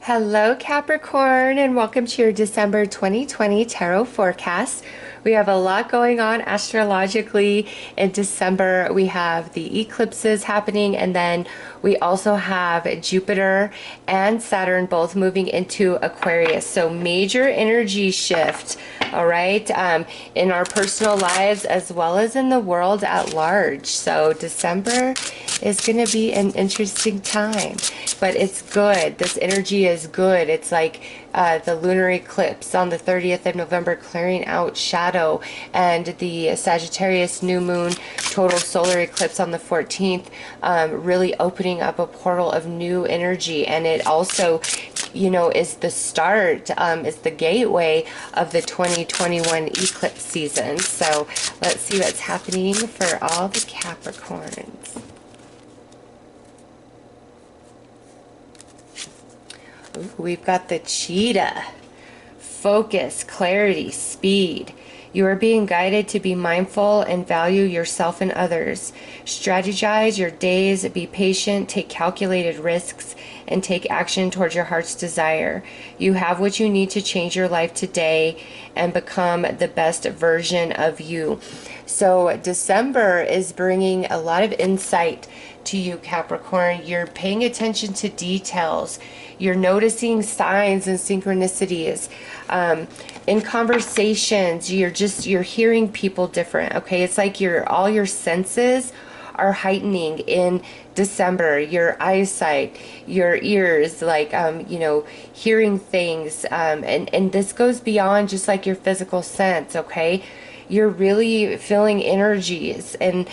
Hello, Capricorn, and welcome to your December 2020 tarot forecast. We have a lot going on astrologically in December. We have the eclipses happening, and then we also have Jupiter and Saturn both moving into Aquarius. So major energy shift, all right, in our personal lives as well as in the world at large. So December is going to be an interesting time, but it's good. This energy is good. It's like the lunar eclipse on the 30th of November clearing out shadow, and the Sagittarius new moon total solar eclipse on the 14th really opening up a portal of new energy. And it also, you know, is the start, is the gateway of the 2021 eclipse season. So let's see what's happening for all the Capricorns. Ooh, we've got the cheetah. Focus, clarity, speed. You are being guided to be mindful and value yourself and others. Strategize your days, be patient, take calculated risks, and take action towards your heart's desire. You have what you need to change your life today and become the best version of you. So December is bringing a lot of insight to you, Capricorn. You're paying attention to details. You're noticing signs and synchronicities. In conversations, you're hearing people different. Okay, it's like all your senses are heightening in December. Your eyesight, your ears, like you know, hearing things, and this goes beyond just like your physical sense. Okay, you're really feeling energies, and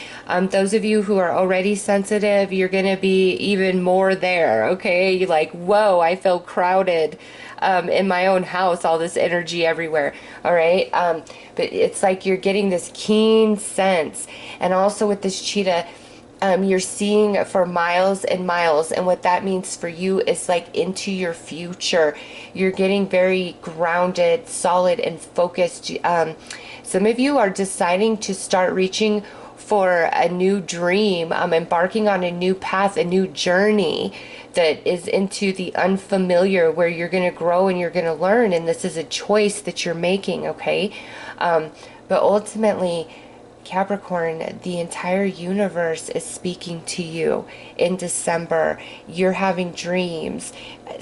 those of you who are already sensitive, you're gonna be even more there. Okay, you're like, whoa, I feel crowded in my own house, all this energy everywhere. All right, but it's like you're getting this keen sense. And also with this cheetah, you're seeing for miles and miles, and what that means for you is like into your future. You're getting very grounded, solid, and focused. Some of you are deciding to start reaching for a new dream, embarking on a new path, a new journey that is into the unfamiliar, where you're going to grow and you're going to learn, and this is a choice that you're making. Okay, but ultimately, Capricorn, the entire universe is speaking to you in December. You're having dreams,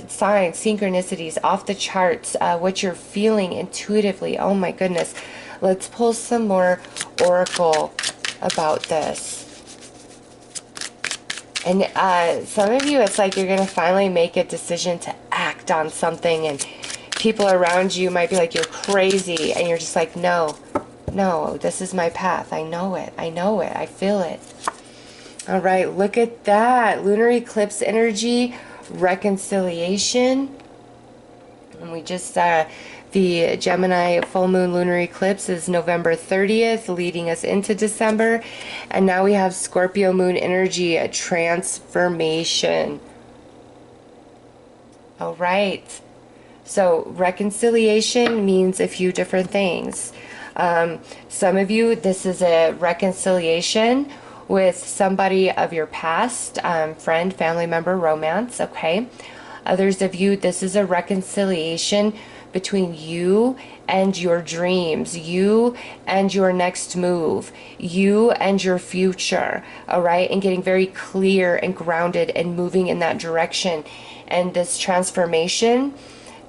signs, synchronicities off the charts, what you're feeling intuitively. Oh my goodness. Let's pull some more oracle about this. And some of you, it's like you're going to finally make a decision to act on something, and people around you might be like, you're crazy, and you're just like, no, this is my path. I know it. I feel it. All right, look at that. Lunar eclipse energy, reconciliation. And we just the Gemini full moon lunar eclipse is November 30th, leading us into December. And now we have Scorpio moon energy, a transformation. All right. So reconciliation means a few different things. Some of you, this is a reconciliation with somebody of your past, friend, family member, romance. Okay. Others of you, this is a reconciliation between you and your dreams, you and your next move, you and your future. All right, and getting very clear and grounded and moving in that direction. And this transformation,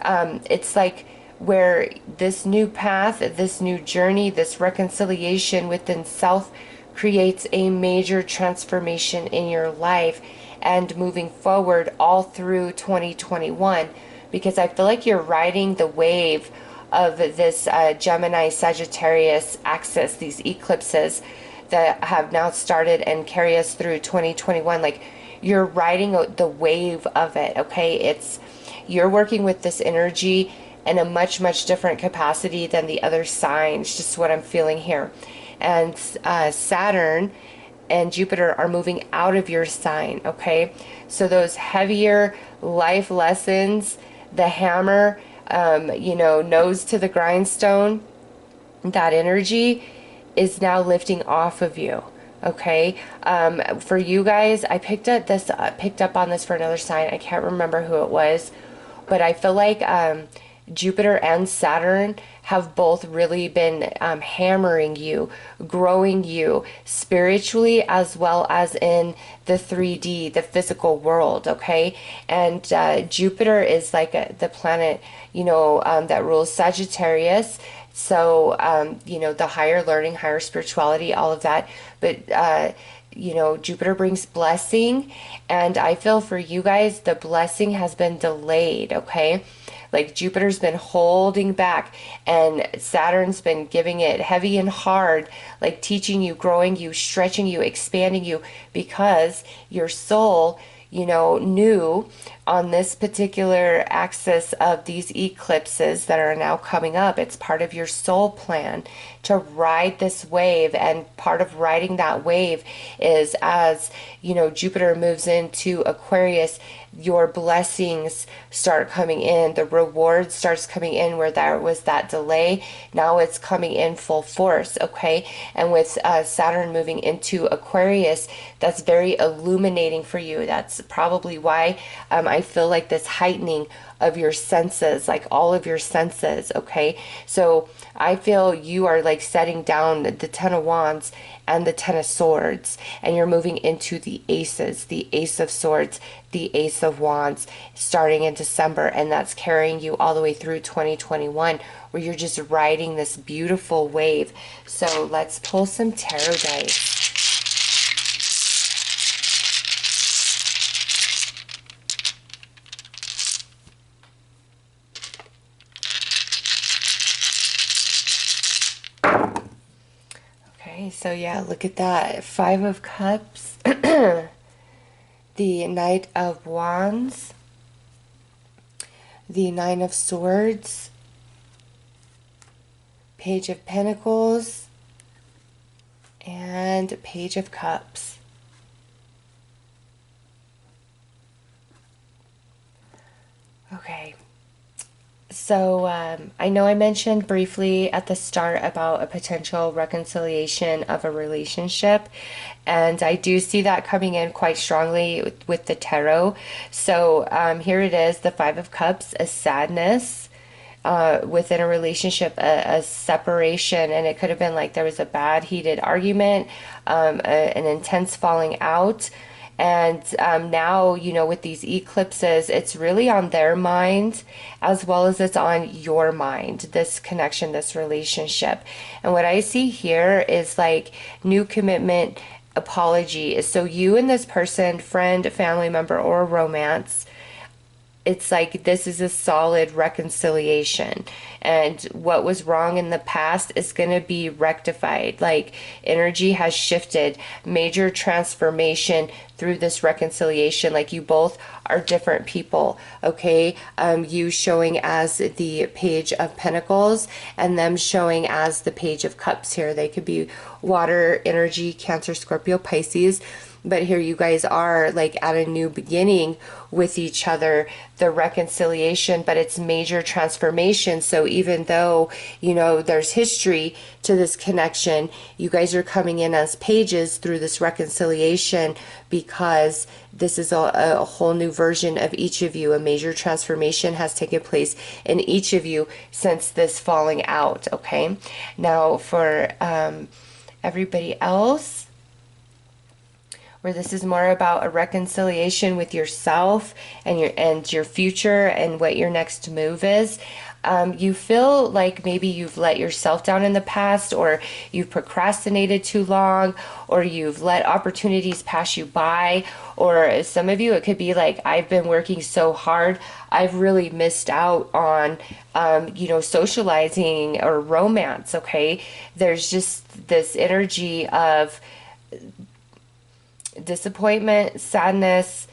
it's like where this new path, this new journey, this reconciliation within self creates a major transformation in your life and moving forward all through 2021. Because I feel like you're riding the wave of this Gemini Sagittarius axis, these eclipses that have now started and carry us through 2021. Like, you're riding the wave of it. Okay, you're working with this energy in a much different capacity than the other signs, just what I'm feeling here. And Saturn and Jupiter are moving out of your sign. Okay, so those heavier life lessons, the hammer, you know, nose to the grindstone, that energy is now lifting off of you. Okay, for you guys, I picked up on this for another sign. I can't remember who it was. but I feel like Jupiter and Saturn have both really been hammering you, growing you spiritually as well as in the 3D, the physical world, okay? And Jupiter is like the planet, that rules Sagittarius. So, the higher learning, higher spirituality, all of that. But, Jupiter brings blessing. And I feel for you guys, the blessing has been delayed, okay? Like Jupiter's been holding back and Saturn's been giving it heavy and hard, like teaching you, growing you, stretching you, expanding you, because your soul, knew on this particular axis of these eclipses that are now coming up. It's part of your soul plan to ride this wave, and part of riding that wave is as, Jupiter moves into Aquarius, your blessings start coming in, the reward starts coming in where there was that delay. Now it's coming in full force, okay? And with Saturn moving into Aquarius, that's very illuminating for you. That's probably why I feel like this heightening of your senses, like all of your senses, okay? So I feel you are like setting down the Ten of Wands and the Ten of Swords, and you're moving into the Aces, the Ace of Swords, the Ace of Wands, starting in December, and that's carrying you all the way through 2021, where you're just riding this beautiful wave. So let's pull some tarot dice. So yeah, look at that. Five of Cups, the Knight of Wands, the Nine of Swords, Page of Pentacles, and Page of Cups. Okay. So I know I mentioned briefly at the start about a potential reconciliation of a relationship, and I do see that coming in quite strongly with the tarot. So here it is, the Five of Cups, a sadness within a relationship, a separation, and it could have been like there was a bad heated argument, an intense falling out. And now, with these eclipses, it's really on their mind as well as it's on your mind, this connection, this relationship. And what I see here is like new commitment, apology. So you and this person, friend, family member, or romance, it's like this is a solid reconciliation, and what was wrong in the past is going to be rectified. Like energy has shifted, major transformation through this reconciliation. Like you both are different people, okay? You showing as the Page of Pentacles and them showing as the Page of Cups here. They could be water energy, Cancer, Scorpio, Pisces. But here you guys are like at a new beginning with each other, the reconciliation, but it's major transformation. So even though, there's history to this connection, you guys are coming in as pages through this reconciliation because this is a whole new version of each of you. A major transformation has taken place in each of you since this falling out, okay? Now for everybody else, where this is more about a reconciliation with yourself and your future and what your next move is. You feel like maybe you've let yourself down in the past, or you've procrastinated too long, or you've let opportunities pass you by, or some of you, it could be like, I've been working so hard, I've really missed out on, socializing or romance, okay? There's just this energy of disappointment, sadness,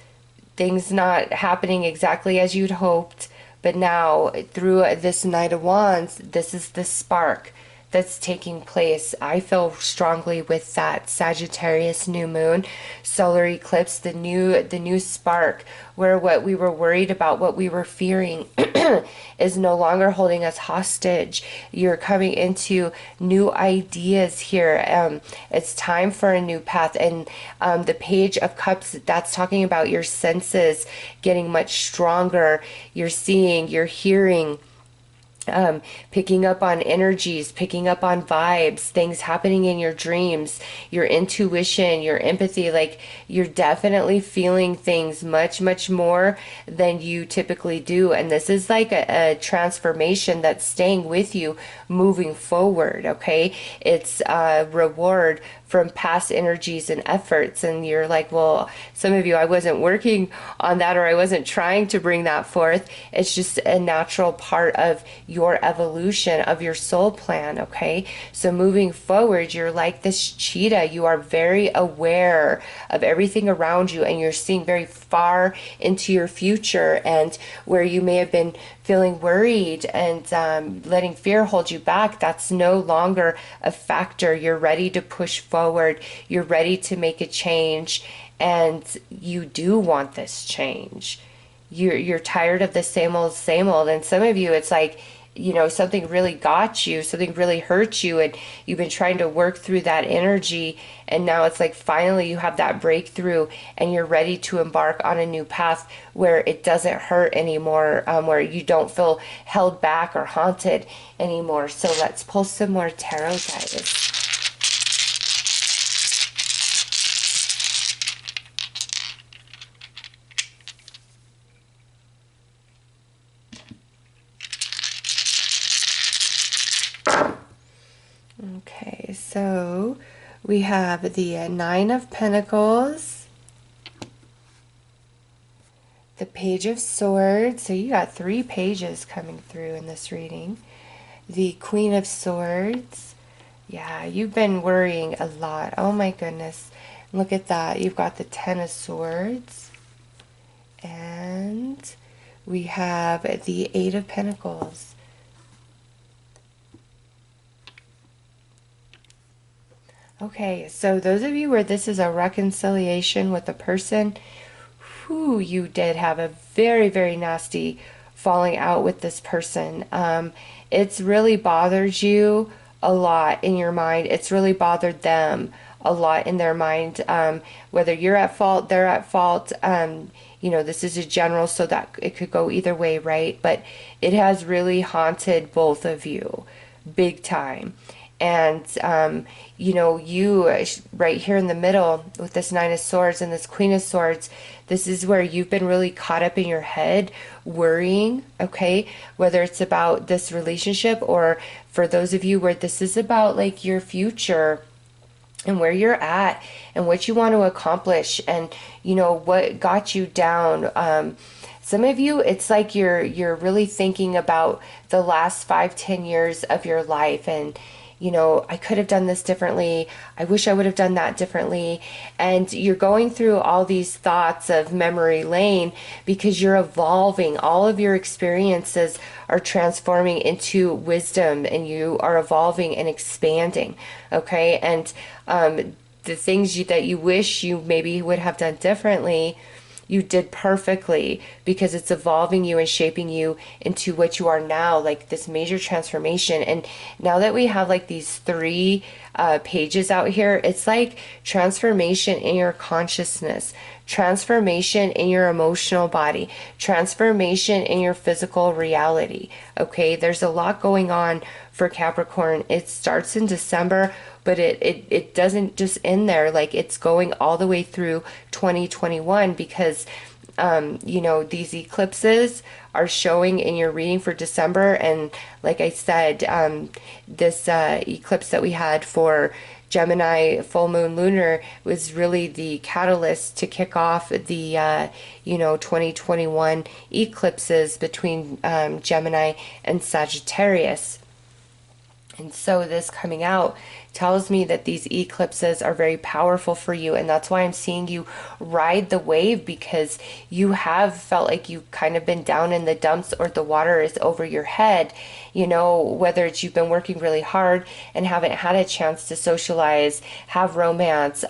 things not happening exactly as you'd hoped. But now through this Knight of Wands, this is the spark. that's taking place. I feel strongly with that Sagittarius new moon, solar eclipse, the new spark, where what we were worried about, what we were fearing is no longer holding us hostage. You're coming into new ideas here. It's time for a new path. And the Page of Cups, that's talking about your senses getting much stronger. You're seeing, you're hearing, picking up on energies, picking up on vibes, things happening in your dreams, your intuition, your empathy. Like, you're definitely feeling things much, much more than you typically do. And this is like a transformation that's staying with you moving forward, okay? It's a reward from past energies and efforts. And you're like, well, some of you, I wasn't working on that, or I wasn't trying to bring that forth. It's just a natural part of your evolution, of your soul plan, okay? So moving forward, you're like this cheetah. You are very aware of everything around you, and you're seeing very far into your future, and where you may have been feeling worried and letting fear hold you back, that's no longer a factor. You're ready to push forward. You're ready to make a change, and you do want this change. You're tired of the same old, same old. And some of you, it's like, you know, something really got you, something really hurt you, and you've been trying to work through that energy, and now it's like finally you have that breakthrough, and you're ready to embark on a new path where it doesn't hurt anymore, where you don't feel held back or haunted anymore. So let's pull some more tarot, guys. Okay, so we have the Nine of Pentacles, the Page of Swords. So you got 3 pages coming through in this reading. The Queen of Swords. Yeah, you've been worrying a lot. Oh my goodness. Look at that. You've got the Ten of Swords. And we have the Eight of Pentacles. Okay, so those of you where this is a reconciliation with a person who you did have a very, very nasty falling out with this person. It's really bothered you a lot in your mind. It's really bothered them a lot in their mind. Whether you're at fault, they're at fault. You know, this is a general, so that it could go either way, right? But it has really haunted both of you big time. And, you know, you right here in the middle with this Nine of Swords and this Queen of Swords, this is where you've been really caught up in your head, worrying, okay? Whether it's about this relationship, or for those of you where this is about like your future and where you're at and what you want to accomplish, and, you know, what got you down. Some of you, it's like you're really thinking about the last 5-10 years of your life, and, you know, I could have done this differently. I wish I would have done that differently. And you're going through all these thoughts of memory lane because you're evolving. All of your experiences are transforming into wisdom, and you are evolving and expanding. Okay. And the things that you wish you maybe would have done differently, you did perfectly, because it's evolving you and shaping you into what you are now, like this major transformation. And now that we have like these 3 pages out here, it's like transformation in your consciousness, transformation in your emotional body, transformation in your physical reality. Okay, there's a lot going on for Capricorn. It starts in December, but it doesn't just end there. Like, it's going all the way through 2021, because you know, these eclipses are showing in your reading for December. And like I said, this eclipse that we had for Gemini, full moon, lunar, was really the catalyst to kick off the you know, 2021 eclipses between Gemini and Sagittarius. And so this coming out tells me that these eclipses are very powerful for you. And that's why I'm seeing you ride the wave, because you have felt like you've kind of been down in the dumps, or the water is over your head. You know, whether it's you've been working really hard and haven't had a chance to socialize, have romance,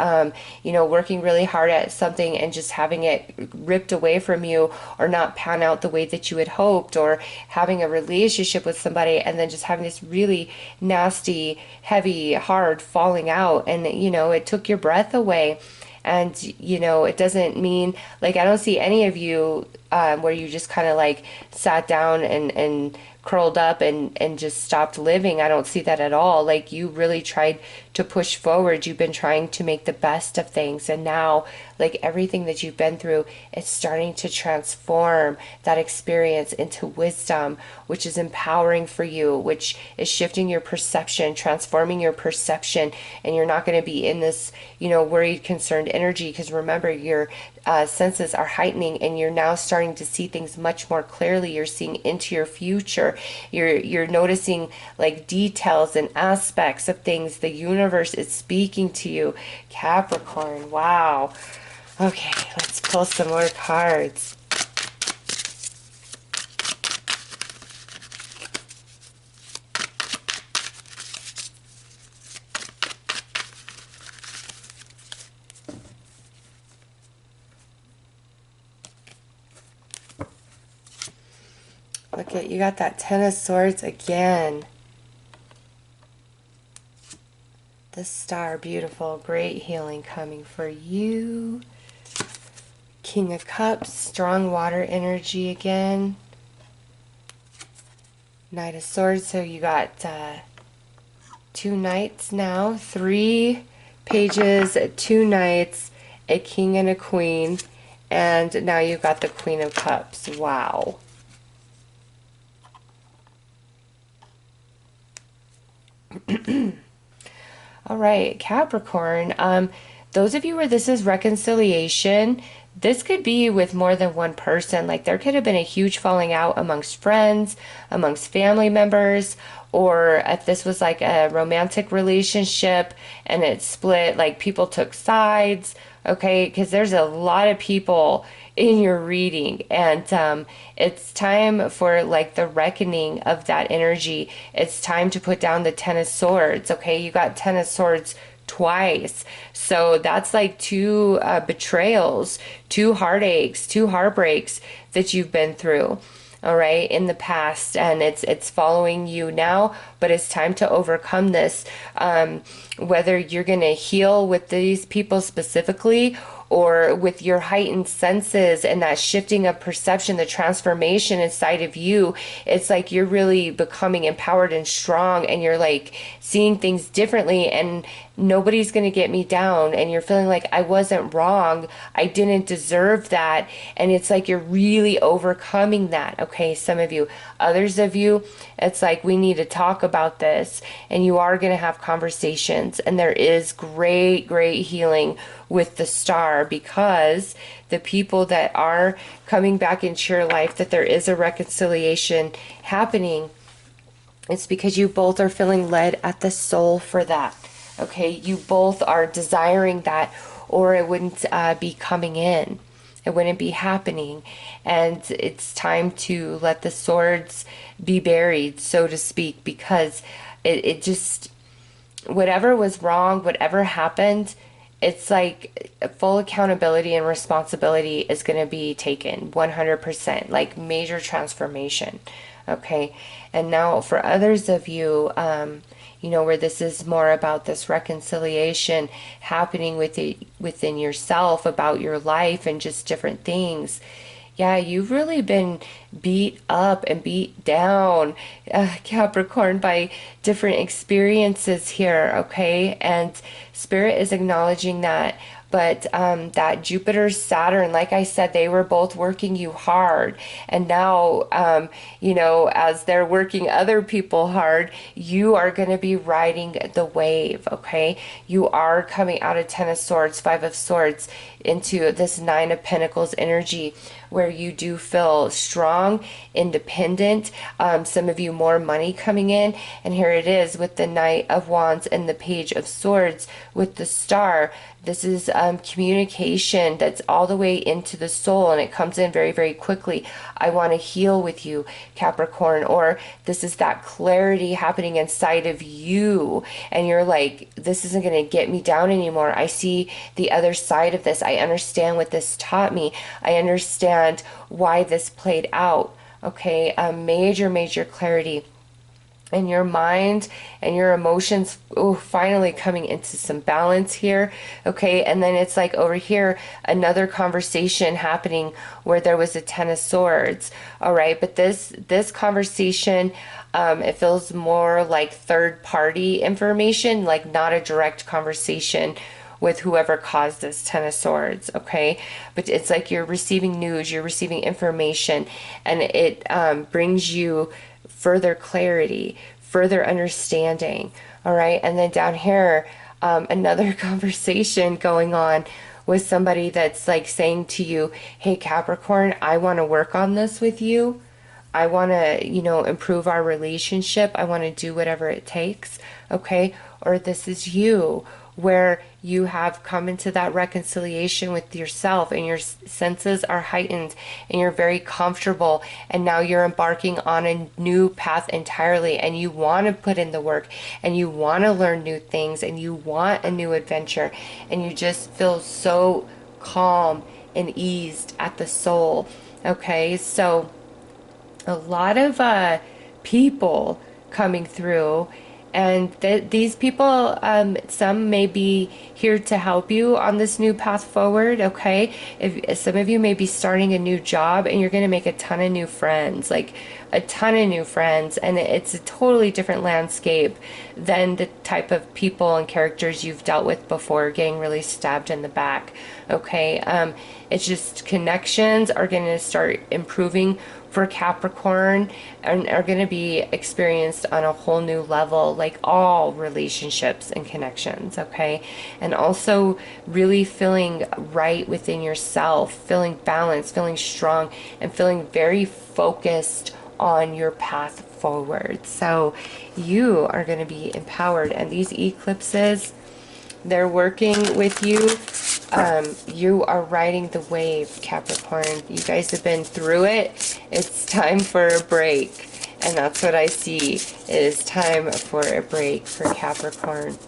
you know, working really hard at something and just having it ripped away from you, or not pan out the way that you had hoped, or having a relationship with somebody and then just having this really nasty, heavy, hard falling out, and you know, it took your breath away. And you know, it doesn't mean, like, I don't see any of you where you just kind of like sat down and curled up and just stopped living. I don't see that at all. Like, you really tried to push forward. You've been trying to make the best of things, and now, like, everything that you've been through, it's starting to transform that experience into wisdom, which is empowering for you, which is shifting your perception, transforming your perception. And you're not going to be in this, you know, worried, concerned energy, because remember, your senses are heightening, and you're now starting to see things much more clearly. You're seeing into your future. You're noticing like details and aspects of things. The universe is speaking to you, Capricorn. Wow. Okay, let's pull some more cards. Look at, you got that Ten of Swords again. The Star, beautiful, great healing coming for you. King of Cups, strong water energy again. Knight of Swords, so you got 2 knights now, 3 pages, 2 knights, a king and a queen, and now you've got the Queen of Cups. Wow. All right, Capricorn, those of you where this is reconciliation, this could be with more than one person. Like, there could have been a huge falling out amongst friends, amongst family members, or if this was like a romantic relationship and it split, like people took sides, okay? Because there's a lot of people in your reading, and it's time for like the reckoning of that energy. It's time to put down the Ten of Swords, okay? You got Ten of Swords twice, so that's like 2 betrayals, 2 heartaches, 2 heartbreaks that you've been through, all right, in the past, and it's following you now, but it's time to overcome this. Whether you're gonna heal with these people specifically, or with your heightened senses and that shifting of perception, the transformation inside of you, it's like you're really becoming empowered and strong, and you're like seeing things differently, and nobody's going to get me down, and you're feeling like I wasn't wrong, I didn't deserve that, and it's like you're really overcoming that, okay? Some of you. Others of you, it's like we need to talk about this, and you are going to have conversations, and there is great healing with the Star, because the people that are coming back into your life, that there is a reconciliation happening, it's because you both are feeling led at the soul for that, okay? You both are desiring that, or it wouldn't be coming in. It wouldn't be happening. And it's time to let the swords be buried, so to speak, because it just, whatever was wrong, whatever happened, it's like full accountability and responsibility is going to be taken 100%, like major transformation, okay? And now for others of you, you know, where this is more about this reconciliation happening within yourself, about your life and just different things. Yeah, you've really been beat up and beat down, Capricorn, by different experiences here, okay? And Spirit is acknowledging that. But that Jupiter, Saturn, like I said, they were both working you hard. And now, you know, as they're working other people hard, you are going to be riding the wave, okay? You are coming out of Ten of Swords, Five of Swords. into this Nine of Pentacles energy, where you do feel strong, independent, some of you more money coming in. And here it is with the Knight of Wands and the Page of Swords with the Star. This is communication that's all the way into the soul, and it comes in very, very quickly. I want to heal with you, Capricorn. Or this is that clarity happening inside of you, and you're like, this isn't going to get me down anymore. I see the other side of this. I understand what this taught me. I understand why this played out. Okay, a major, major clarity. And your mind and your emotions, finally coming into some balance here. Okay, and then it's like over here, another conversation happening where there was a Ten of Swords. All right, but this conversation, it feels more like third party information, like not a direct conversation with whoever caused this Ten of Swords. Okay, but it's like you're receiving news, you're receiving information, and it brings you further clarity, further understanding. All right, and then down here, another conversation going on with somebody that's like saying to you, hey Capricorn, I want to work on this with you. I want to, improve our relationship. I want to do whatever it takes. Okay, or this is you, where you have come into that reconciliation with yourself, and your senses are heightened, and you're very comfortable, and now you're embarking on a new path entirely, and you want to put in the work, and you want to learn new things, and you want a new adventure, and you just feel so calm and eased at the soul. Okay, so a lot of people coming through, and these people, some may be here to help you on this new path forward. Okay, if some of you may be starting a new job, and you're going to make a ton of new friends, like a ton of new friends, and it's a totally different landscape than the type of people and characters you've dealt with before, getting really stabbed in the back. Okay, it's just connections are going to start improving for Capricorn, and are going to be experienced on a whole new level, like all relationships and connections. Okay, and also really feeling right within yourself, feeling balanced, feeling strong, and feeling very focused on your path forward. So you are going to be empowered, and these eclipses, they're working with you. You are riding the wave, Capricorn. You guys have been through it. It's time for a break. And that's what I see. It is time for a break for Capricorn.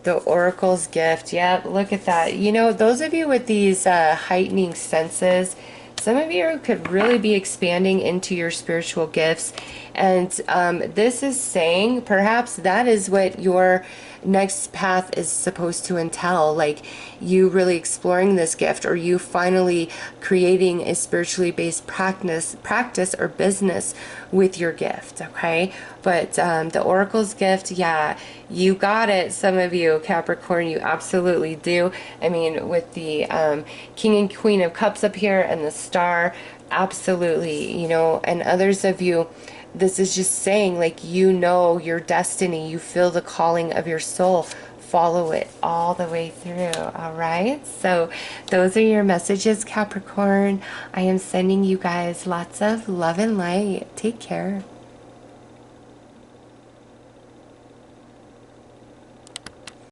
The Oracle's gift. Yeah, look at that. Those of you with these heightening senses, some of you could really be expanding into your spiritual gifts. And this is saying perhaps that is what your next path is supposed to entail, like you really exploring this gift, or you finally creating a spiritually based practice or business with your gift. Okay, but the Oracle's gift, yeah, you got it. Some of you, Capricorn, you absolutely do. I mean, with the King and Queen of Cups up here and the Star, absolutely. And others of you, this is just saying, like, your destiny, you feel the calling of your soul, follow it all the way through. All right, so those are your messages, Capricorn. I am sending you guys lots of love and light. Take care.